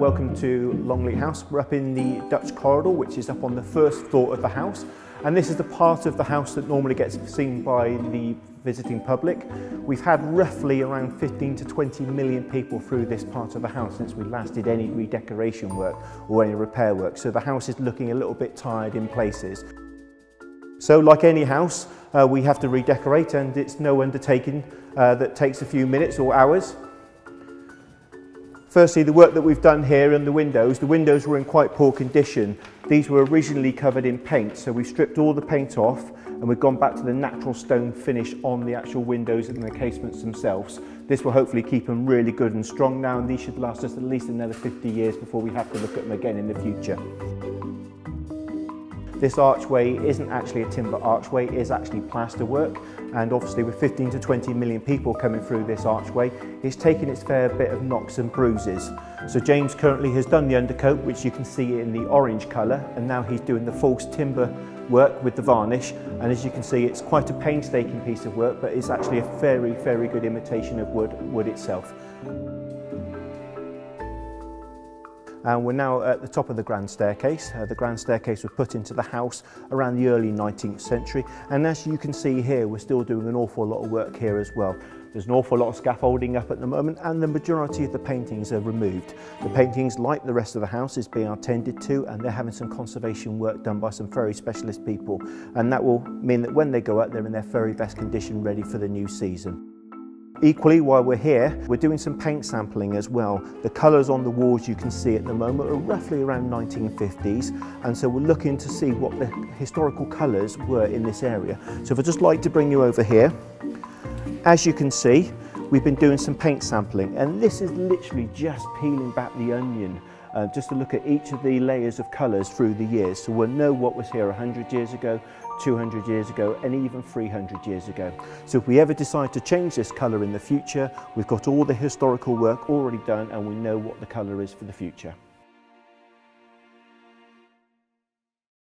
welcome to Longleat House. We're up in the Dutch corridor, which is up on the first floor of the house. And this is the part of the house that normally gets seen by the visiting public. We've had roughly around 15 to 20 million people through this part of the house since we last did any redecoration work or any repair work. So the house is looking a little bit tired in places. So like any house, we have to redecorate, and it's no undertaking that takes a few minutes or hours. Firstly, the work that we've done here and the windows were in quite poor condition. These were originally covered in paint, so we stripped all the paint off and we've gone back to the natural stone finish on the actual windows and the casements themselves. This will hopefully keep them really good and strong now, and these should last us at least another 50 years before we have to look at them again in the future. This archway isn't actually a timber archway, it is actually plaster work, and obviously with 15 to 20 million people coming through this archway, it's taken its fair bit of knocks and bruises. So James currently has done the undercoat, which you can see in the orange colour, and now he's doing the false timber work with the varnish, and as you can see it's quite a painstaking piece of work, but it's actually a very, very good imitation of wood itself. And we're now at the top of the grand staircase. The grand staircase was put into the house around the early 19th century, and as you can see here, we're still doing an awful lot of work here as well. There's an awful lot of scaffolding up at the moment, and the majority of the paintings are removed. The paintings, like the rest of the house, is being attended to, and they're having some conservation work done by some very specialist people, and that will mean that when they go out, they're in their very best condition, ready for the new season. Equally, while we're here, we're doing some paint sampling as well. The colours on the walls you can see at the moment are roughly around 1950s, and so we're looking to see what the historical colours were in this area. So if I'd just like to bring you over here, as you can see, we've been doing some paint sampling, and this is literally just peeling back the onion, just to look at each of the layers of colours through the years. So we'll know what was here 100 years ago, 200 years ago, and even 300 years ago. So if we ever decide to change this colour in the future, we've got all the historical work already done and we know what the colour is for the future.